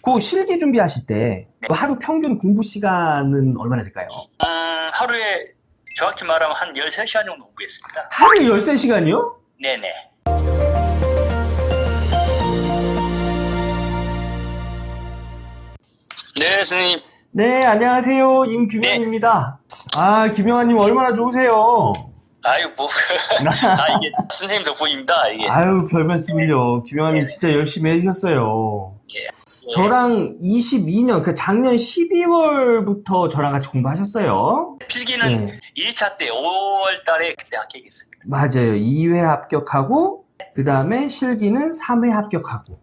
그 실기 준비하실 때 그 하루 평균 공부 시간은 얼마나 될까요? 하루에 정확히 말하면 한 13시간 정도 공부했습니다. 하루에 13시간이요? 네네. 네, 선생님. 네, 안녕하세요. 임규명입니다. 아, 규명아님 얼마나 좋으세요? 아유, 뭐. 이게 선생님 덕분입니다, 이게. 아유, 별 말씀을요. 규명아님 네. 진짜 열심히 해주셨어요. 예. 저랑 22년, 그 작년 12월부터 저랑 같이 공부하셨어요. 필기는 네. 2차 때 5월 달에 그때 합격했습니다. 맞아요. 2회 합격하고, 그 다음에 실기는 3회 합격하고.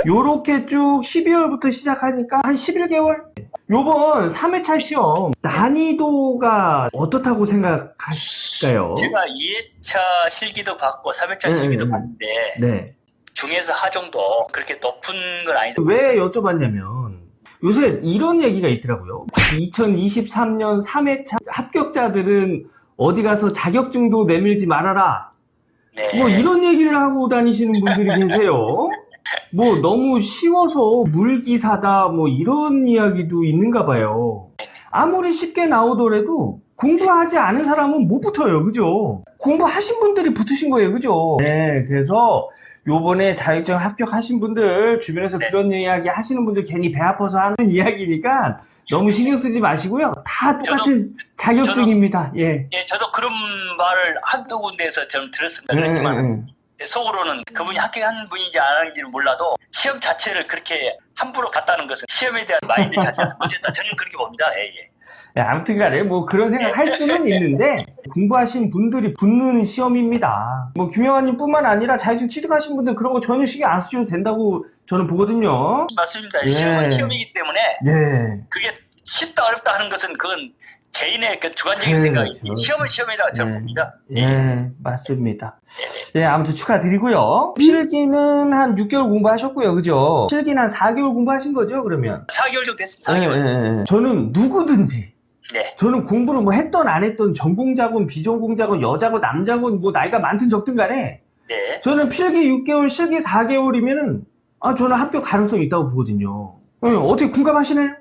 요렇게 쭉 12월부터 시작하니까 한 11개월? 요번 3회차 시험 난이도가 어떻다고 생각하실까요? 제가 2회차 실기도 받고 3회차 실기도 봤는데 네. 중에서 하 정도 그렇게 높은 건 아닌데 왜 여쭤봤냐면 요새 이런 얘기가 있더라고요. 2023년 3회차 합격자들은 어디 가서 자격증도 내밀지 말아라. 네. 뭐 이런 얘기를 하고 다니시는 분들이 계세요. 뭐 너무 쉬워서 물기사다 뭐 이런 이야기도 있는가 봐요. 아무리 쉽게 나오더라도 공부하지 않은 사람은 못 붙어요. 그죠? 공부하신 분들이 붙으신 거예요. 그죠? 네, 그래서 요번에 자격증 합격하신 분들 주변에서 네. 그런 이야기 하시는 분들 괜히 배 아파서 하는 이야기니까 너무 신경 쓰지 마시고요. 다 똑같은 자격증입니다. 예. 예, 저도 그런 말을 한두 군데에서 좀 들었습니다. 그렇지만 속으로는 그분이 합격한 분인지 아닌지는 몰라도 시험 자체를 그렇게 함부로 갔다는 것은 시험에 대한 마인드 자체가 문제다. 저는 그렇게 봅니다. 예, 예. 예, 아무튼 간에 뭐 그런 생각 할 수는 있는데 공부하신 분들이 붙는 시험입니다. 뭐 규명아님 뿐만 아니라 자격증 취득하신 분들 그런 거 전혀 신경 안 쓰셔도 된다고 저는 보거든요. 맞습니다. 예. 시험은 시험이기 때문에 예. 그게 쉽다 어렵다 하는 것은 그건 개인의 그 주관적인 생각이지. 그렇죠. 시험은 시험이라고 저는 봅니다. 예, 맞습니다. 예, 아무튼 축하드리고요. 필기는 한 6개월 공부하셨고요. 그죠? 필기는 한 4개월 공부하신 거죠, 그러면? 4개월 정도 됐습니다. 예, 4개월. 예, 예. 저는 누구든지 네. 저는 공부를 뭐 했던 안 했던 전공자건 비전공자건 여자건 남자건 뭐 나이가 많든 적든 간에 네. 저는 필기 6개월, 실기 4개월이면은 저는 합격 가능성이 있다고 보거든요. 어떻게 공감하시나요?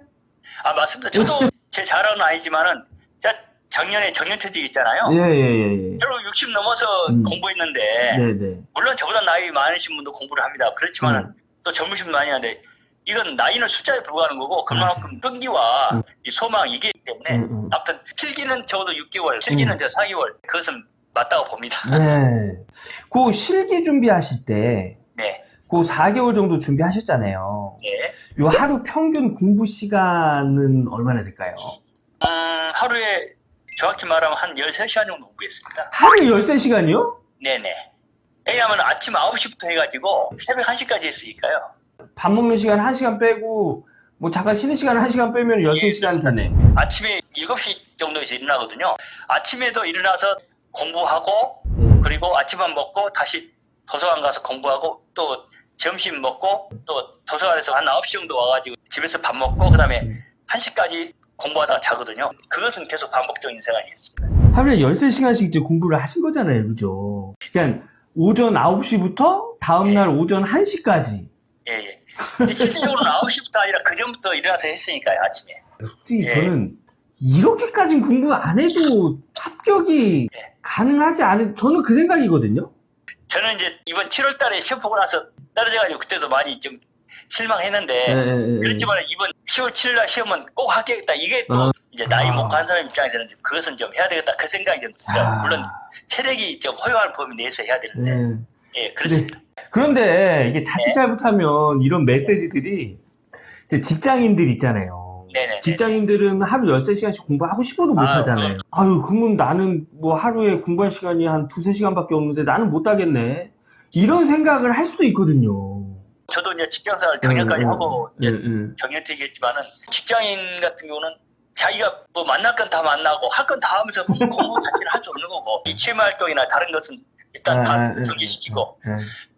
맞습니다. 저도 제 자랑은 아니지만은 제가 작년에 정년퇴직 있잖아요. 예. 결국 60 넘어서 공부했는데 네네. 물론 저보다 나이 많으신 분도 공부를 합니다. 그렇지만 또 젊으신 분 많이 하는데 이건 나이는 숫자에 불과하는 거고 그만큼 끈기와 이 소망 이게 있기 때문에 아무튼 필기는 적어도 6개월, 실기는 저 4개월 그것은 맞다고 봅니다. 네. 그 실기 준비하실 때 네. 그 4개월 정도 준비하셨잖아요. 네. 요 하루 평균 공부 시간은 얼마나 될까요? 하루에 정확히 말하면 한 13시간 정도 공부했습니다. 하루에 13시간이요? 네네. 왜냐하면 아침 9시부터 해가지고 새벽 1시까지 했으니까요. 밥 먹는 시간 1시간 빼고 뭐 잠깐 쉬는 시간 1시간 빼면 13시간 되네. 아침에 7시 정도에서 일어나거든요. 아침에도 일어나서 공부하고 그리고 아침밥 먹고 다시 도서관 가서 공부하고 또 점심 먹고 또 도서관에서 한 9시 정도 와가지고 집에서 밥 먹고 그 다음에 1시까지 공부하다가 자거든요. 그것은 계속 반복적인 생활이었습니다. 하루에 13시간씩 이제 공부를 하신 거잖아요. 그죠? 그냥 오전 9시부터 다음날 오전 1시까지. 예. 실질적으로는 9시부터 아니라 그 전부터 일어나서 했으니까요, 아침에. 솔직히 저는 이렇게까지 공부 안 해도 합격이 가능하지 않은, 저는 그 생각이거든요. 저는 이제 이번 7월 달에 시험 보고 나서 떨어져가지고 그때도 많이 좀 실망했는데 그렇지만 이번 10월 7일 날 시험은 꼭 합격했다. 이게 또 이제 나이 못 간 사람 입장에서는 그것은 좀 해야 되겠다. 그 생각이 좀 들어요. 물론 체력이 좀 허용할 범위 내에서 해야 되는데 예, 그렇습니다. 그런데 이게 자칫 잘못하면 이런 메시지들이 이제 직장인들 있잖아요. 네네. 직장인들은 하루 13시간씩 공부하고 싶어도 못 하잖아요. 아유, 그러면 나는 뭐 하루에 공부할 시간이 한 2-3시간밖에 없는데 나는 못 하겠네. 이런 생각을 할 수도 있거든요. 저도 이제 직장생활 정년까지 하고 정년퇴직했지만은 직장인 같은 경우는 자기가 뭐 만날 건 다 만나고 할 건 다 하면서 공부 자체를 할 수 없는 거고 이 취미 활동이나 다른 것은 일단 다 정지시키고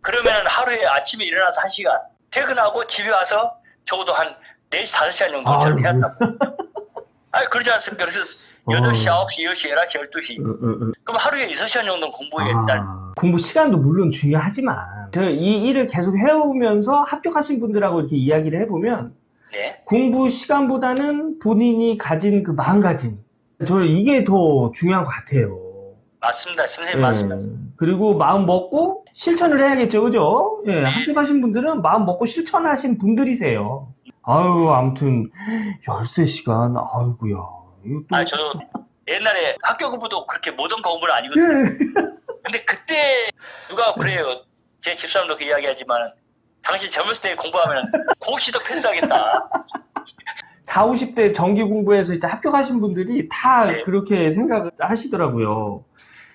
그러면은 하루에 아침에 일어나서 1시간 퇴근하고 집에 와서 적어도 한 4시 5시간 정도 저는 해야 한다고 아, 그러지 않습니까? 그래서 8시, 9시, 10시, 11시, 12시. 그럼 하루에 6시간 정도는 공부해야겠다. 공부 시간도 물론 중요하지만, 저 이 일을 계속 해오면서 합격하신 분들하고 이렇게 이야기를 해보면, 네. 공부 시간보다는 본인이 가진 그 마음가짐. 저는 이게 더 중요한 것 같아요. 맞습니다. 선생님 맞습니다. 그리고 마음 먹고 실천을 해야겠죠, 그죠? 예, 합격하신 분들은 마음 먹고 실천하신 분들이세요. 아유, 아무튼 13시간, 아이고야. 이거 또... 아, 저도 옛날에 학교 공부도 그렇게 못한 공부는 아니거든요. 예. 근데 그때 누가 그래요. 제 집사람도 그 이야기하지만 당신 젊었을 때 공부하면 고시도 패스하겠다. 40, 50대 정기 공부해서 이제 합격하신 분들이 다 네. 그렇게 생각을 하시더라고요.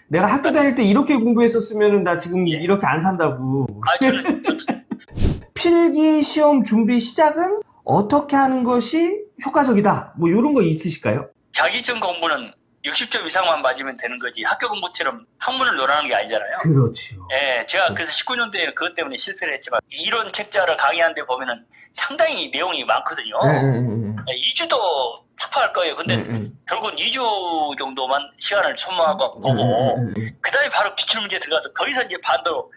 내가 학교 다닐 때 이렇게 공부했었으면 나 지금 예. 이렇게 안 산다고. 아, 저는 필기 시험 준비 시작은 어떻게 하는 것이 효과적이다. 뭐 이런 거 있으실까요? 자기전 공부는 60점 이상만 맞으면 되는 거지 학교 공부처럼 학문을 논하는 게 아니잖아요. 그렇죠. 예, 제가 그래서 19년도에 그것 때문에 실패를 했지만 이론 책자를 강의하는데 보면은 상당히 내용이 많거든요. 2주도 탁파할 거예요. 근데 결국은 2주 정도만 시간을 소모하고 보고 그 다음에 바로 기출문제 들어가서 거기서 이제 반대로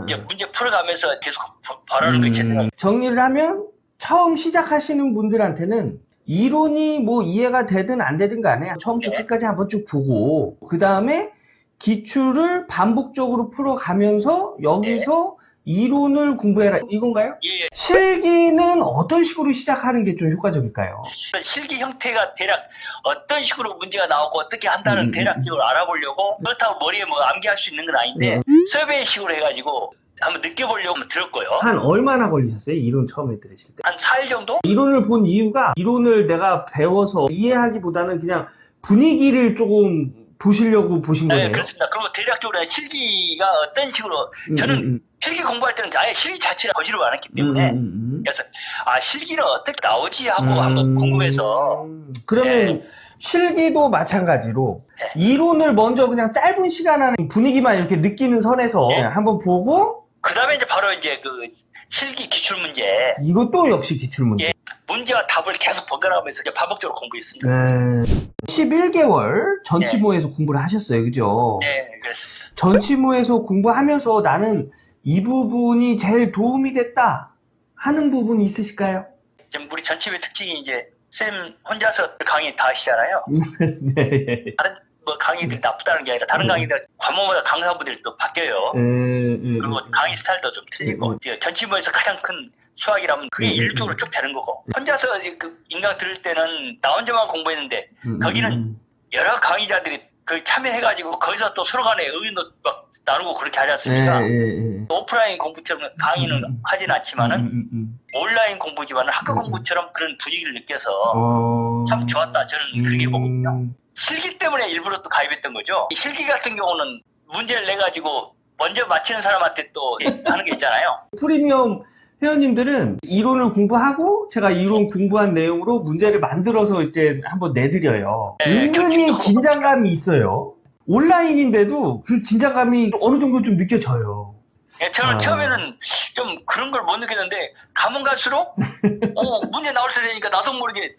이제 문제 풀어가면서 계속 바라는 게 제 생각. 정리를 하면 처음 시작하시는 분들한테는 이론이 뭐 이해가 되든 안 되든 간에 처음부터 네. 끝까지 한번 쭉 보고 그 다음에 기출을 반복적으로 풀어가면서 여기서 이론을 공부해라 이건가요? 예, 실기는 어떤 식으로 시작하는 게 좀 효과적일까요? 실기 형태가 대략 어떤 식으로 문제가 나오고 어떻게 한다는 대략적으로 알아보려고 그렇다고 머리에 뭐 암기할 수 있는 건 아닌데 서베이식으로 해가지고 한번 느껴보려고 들었고요. 한 얼마나 걸리셨어요? 이론 처음에 들으실 때? 한 4일 정도? 이론을 본 이유가 이론을 내가 배워서 이해하기보다는 그냥 분위기를 조금 보시려고 보신 거예요? 네, 그렇습니다. 그리고 대략적으로 실기가 어떤 식으로 저는 실기 공부할 때는 아예 실기 자체를 보지를 않았기 때문에 그래서 아 실기는 어떻게 나오지 하고 한번 궁금해서 그러면 실기도 마찬가지로 이론을 먼저 그냥 짧은 시간 안에 분위기만 이렇게 느끼는 선에서 한번 보고 그 다음에 이제 바로 이제 그 실기 기출 문제 이것도 역시 기출문제. 문제와 답을 계속 번갈아가면서 이제 반복적으로 공부했습니다. 11개월 전치모에서 공부를 하셨어요, 그죠? 네, 그렇습니다. 전치모에서 공부하면서 나는 이 부분이 제일 도움이 됐다 하는 부분이 있으실까요? 지금 우리 전체의 특징이 이제 쌤 혼자서 강의 다 하시잖아요. 네. 다른 뭐 강의들이 나쁘다는 게 아니라 다른 강의들 과목마다 강사분들이 또 바뀌어요. 그리고 강의 스타일도 좀 틀리고 전치모에서 가장 큰 수학이라면 그게 일주로 쭉 되는 거고 혼자서 그 인강 들을 때는 나 혼자만 공부했는데 거기는 여러 강의자들이 그 참여해가지고 거기서 또 서로 간에 의견도 막 나누고 그렇게 하지 않습니까? 오프라인 공부처럼 강의는 하진 않지만은 온라인 공부지만은 학교 공부처럼 그런 분위기를 느껴서 참 좋았다. 저는 그렇게 보거든요. 실기 때문에 일부러 또 가입했던 거죠. 이 실기 같은 경우는 문제를 내가지고 먼저 맞히는 사람한테 또 하는 게 있잖아요. 프리미엄 회원님들은 이론을 공부하고 제가 이론 공부한 내용으로 문제를 만들어서 이제 한번 내드려요. 은근히 긴장감이 있어요. 온라인인데도 그 긴장감이 어느 정도 좀 느껴져요. 저는 처음에는 좀 그런 걸 못 느꼈는데 가면 갈수록 문제 나올 때 되니까 나도 모르게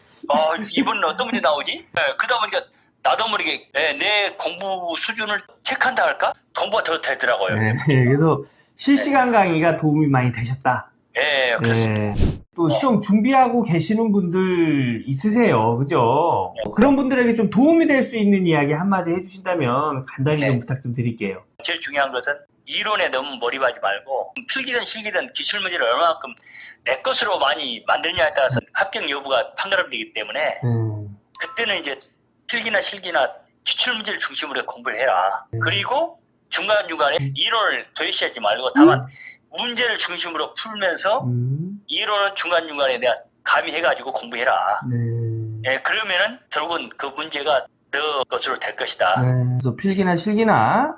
이번엔 어떤 문제 나오지? 그러다 보니까 나도 모르게 내 공부 수준을 체크한다 할까? 공부가 더 되더라고요. 그래서 실시간 강의가 도움이 많이 되셨다. 네, 그렇습니다. 또 시험 준비하고 계시는 분들 있으세요, 그죠? 그런 분들에게 좀 도움이 될 수 있는 이야기 한마디 해주신다면 간단히 좀 부탁 좀 드릴게요. 제일 중요한 것은 이론에 너무 몰입하지 말고 필기든 실기든 기출문제를 얼마만큼 내 것으로 많이 만드냐에 따라서 합격 여부가 판가름되기 때문에 그때는 이제 필기나 실기나 기출문제를 중심으로 공부를 해라. 그리고 중간중간에 이론을 도외시하지 말고 다만 문제를 중심으로 풀면서 이론은 중간중간에 내가 가미해가지고 공부해라. 그러면은 결국은 그 문제가 너 것으로 될 것이다. 그래서 필기나 실기나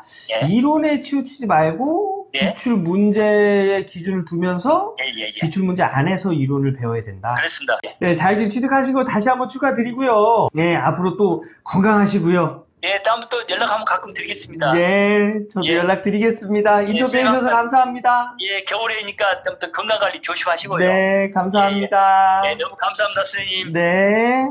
이론에 치우치지 말고 기출 문제의 기준을 두면서 기출 문제 안에서 이론을 배워야 된다. 그렇습니다. 자유진 취득하신 거 다시 한번 축하드리고요. 앞으로 또 건강하시고요. 다음에 또 연락 한번 가끔 드리겠습니다. 저도 연락드리겠습니다. 인터뷰 해주셔서 감사합니다. 겨울이니까 좀 더 건강관리 조심하시고요. 감사합니다. 너무 감사합니다, 선생님. 네.